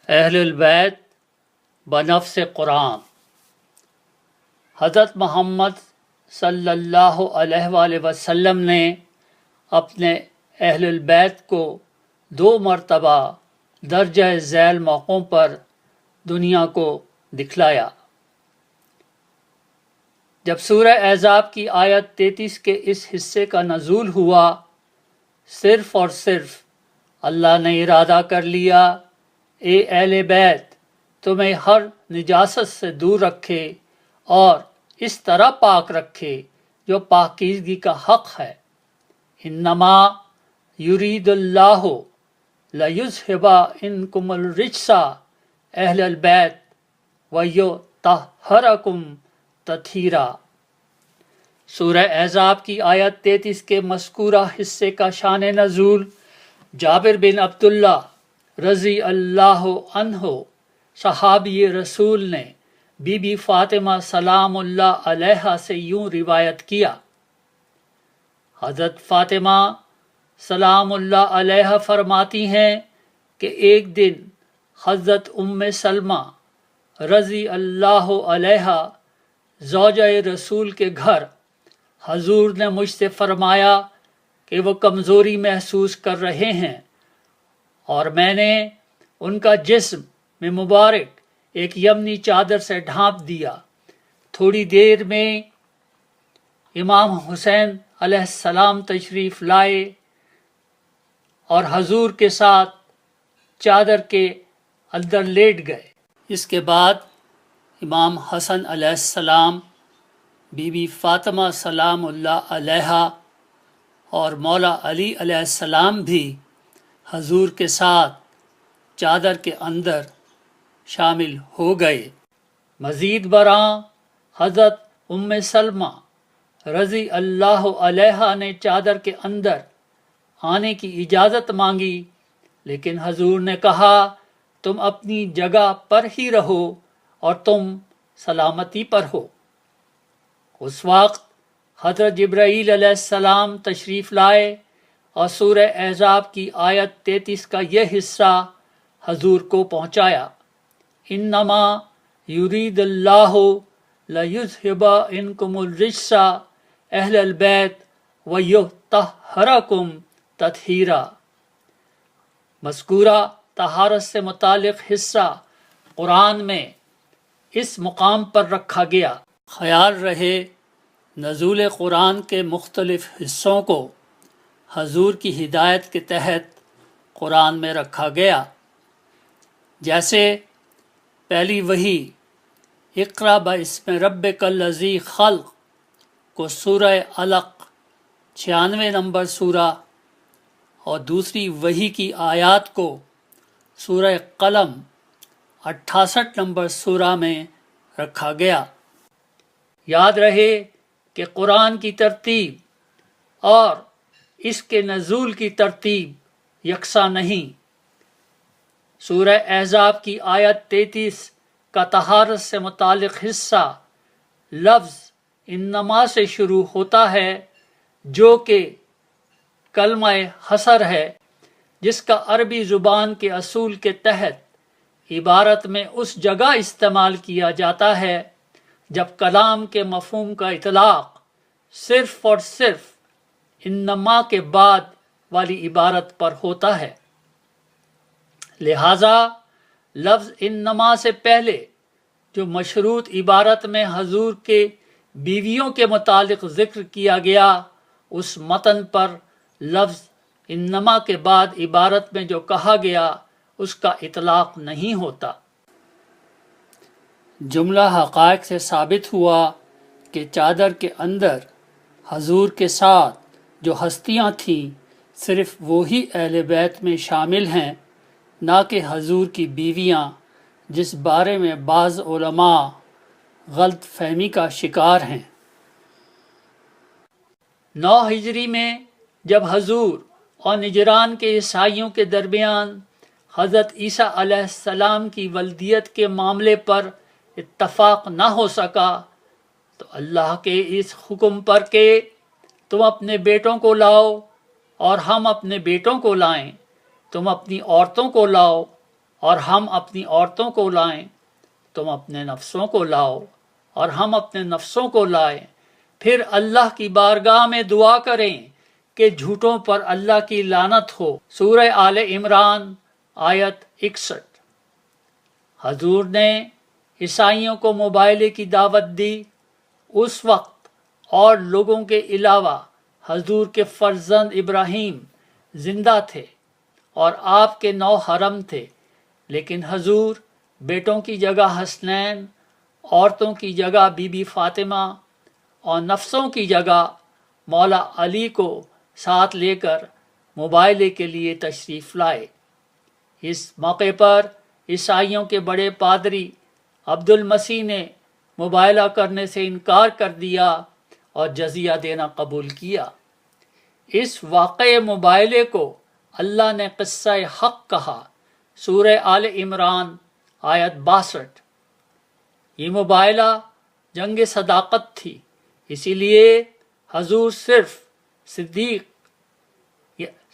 اہل البیت بنفس قرآن۔ حضرت محمد صلی اللہ علیہ وآلہ وسلم نے اپنے اہل البیت کو 2 مرتبہ درجہ ذیل موقعوں پر دنیا کو دکھلایا۔ جب سورہ احزاب کی آیت 33 کے اس حصے کا نزول ہوا، صرف اور صرف اللہ نے ارادہ کر لیا، اے اہل بیت، تمہیں ہر نجاست سے دور رکھے اور اس طرح پاک رکھے جو پاکیزگی کا حق ہے۔ انما یرید اللہ لیذھب عنکم الرجس اہل البیت ویطہرکم تطہیرا۔ سورہ احزاب کی آیت 33 کے مذکورہ حصے کا شان نزول جابر بن عبداللہ رضی اللہ عنہ صحابی رسول نے بی بی فاطمہ سلام اللہ علیہا سے یوں روایت کیا۔ حضرت فاطمہ سلام اللہ علیہا فرماتی ہیں کہ ایک دن حضرت ام سلمہ رضی اللہ علیہا زوجہ رسول کے گھر حضور نے مجھ سے فرمایا کہ وہ کمزوری محسوس کر رہے ہیں، اور میں نے ان کا جسم میں مبارک ایک یمنی چادر سے ڈھانپ دیا۔ تھوڑی دیر میں امام حسین علیہ السلام تشریف لائے اور حضور کے ساتھ چادر کے اندر لیٹ گئے۔ اس کے بعد امام حسن علیہ السلام، بی بی فاطمہ سلام اللہ علیہا اور مولا علی علیہ السلام بھی حضور کے ساتھ چادر کے اندر شامل ہو گئے۔ مزید برآں حضرت ام سلمہ رضی اللہ علیہا نے چادر کے اندر آنے کی اجازت مانگی، لیکن حضور نے کہا تم اپنی جگہ پر ہی رہو اور تم سلامتی پر ہو۔ اس وقت حضرت جبرائیل علیہ السلام تشریف لائے اور سورہ احزاب کی آیت 33 کا یہ حصہ حضور کو پہنچایا۔ انما یرید اللہ لیذھب عنکم الرجس اہل البیت ویطہرکم تطہیرا۔ مذکورہ طہارت سے متعلق حصہ قرآن میں اس مقام پر رکھا گیا۔ خیال رہے نزول قرآن کے مختلف حصوں کو حضور کی ہدایت کے تحت قرآن میں رکھا گیا، جیسے پہلی وحی اقرأ باسم ربک الذی خلق کو سورہ علق 96 نمبر سورہ اور دوسری وحی کی آیات کو سورہ قلم 68 نمبر سورہ میں رکھا گیا۔ یاد رہے کہ قرآن کی ترتیب اور اس کے نزول کی ترتیب یکساں نہیں۔ سورہ احزاب کی آیت 33 کا طہارت سے متعلق حصہ لفظ انما سے شروع ہوتا ہے، جو کہ کلمہ حصر ہے، جس کا عربی زبان کے اصول کے تحت عبارت میں اس جگہ استعمال کیا جاتا ہے جب کلام کے مفہوم کا اطلاق صرف اور صرف انما کے بعد والی عبارت پر ہوتا ہے۔ لہذا لفظ انما سے پہلے جو مشروط عبارت میں حضور کے بیویوں کے متعلق ذکر کیا گیا، اس متن پر لفظ انما کے بعد عبارت میں جو کہا گیا اس کا اطلاق نہیں ہوتا۔ جملہ حقائق سے ثابت ہوا کہ چادر کے اندر حضور کے ساتھ جو ہستیاں تھیں صرف وہی اہل بیت میں شامل ہیں، نہ کہ حضور کی بیویاں، جس بارے میں بعض علماء غلط فہمی کا شکار ہیں۔ 9 ہجری میں جب حضور اور نجران کے عیسائیوں کے درمیان حضرت عیسیٰ علیہ السلام کی ولدیت کے معاملے پر اتفاق نہ ہو سکا، تو اللہ کے اس حکم پر کہ تم اپنے بیٹوں کو لاؤ اور ہم اپنے بیٹوں کو لائیں، تم اپنی عورتوں کو لاؤ اور ہم اپنی عورتوں کو لائیں، تم اپنے نفسوں کو لاؤ اور ہم اپنے نفسوں کو لائیں، پھر اللہ کی بارگاہ میں دعا کریں کہ جھوٹوں پر اللہ کی لعنت ہو۔ سورہ آل عمران آیت 61۔ حضور نے عیسائیوں کو مباہلے کی دعوت دی اس وقت، اور لوگوں کے علاوہ حضور کے فرزند ابراہیم زندہ تھے اور آپ کے 9 حرم تھے، لیکن حضور بیٹوں کی جگہ حسنین، عورتوں کی جگہ بی بی فاطمہ اور نفسوں کی جگہ مولا علی کو ساتھ لے کر مباہلے کے لیے تشریف لائے۔ اس موقع پر عیسائیوں کے بڑے پادری عبد المسیح نے مباہلہ کرنے سے انکار کر دیا اور جزیہ دینا قبول کیا۔ اس واقعے مباہلے کو اللہ نے قصہ حق کہا، سورہ آل عمران آیت 62۔ یہ مباہلہ جنگ صداقت تھی، اسی لیے حضور صرف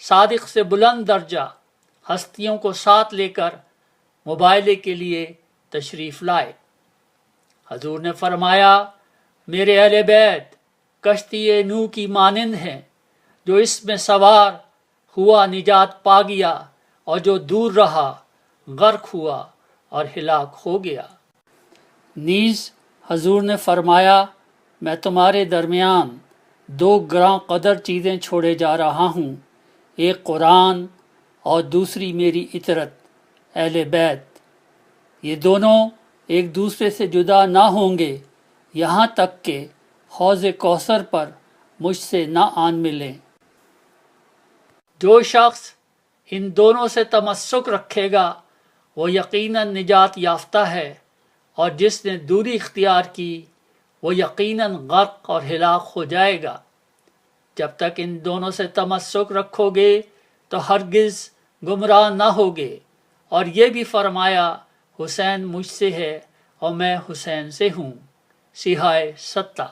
صادق سے بلند درجہ ہستیوں کو ساتھ لے کر مباہلے کے لیے تشریف لائے۔ حضور نے فرمایا، میرے اہل بیت کشتی نوح کی مانند ہیں، جو اس میں سوار ہوا نجات پا گیا اور جو دور رہا غرق ہوا اور ہلاک ہو گیا۔ نیز حضور نے فرمایا، میں تمہارے درمیان 2 گراں قدر چیزیں چھوڑے جا رہا ہوں، ایک قرآن اور دوسری میری اطرت اہل بیت۔ یہ دونوں ایک دوسرے سے جدا نہ ہوں گے یہاں تک کہ حوض کوثر پر مجھ سے نہ آن ملیں۔ جو شخص ان دونوں سے تمسک رکھے گا وہ یقیناً نجات یافتہ ہے، اور جس نے دوری اختیار کی وہ یقیناً غرق اور ہلاک ہو جائے گا۔ جب تک ان دونوں سے تمسک رکھو گے تو ہرگز گمراہ نہ ہوگے۔ اور یہ بھی فرمایا، حسین مجھ سے ہے اور میں حسین سے ہوں۔ سیحائے 7۔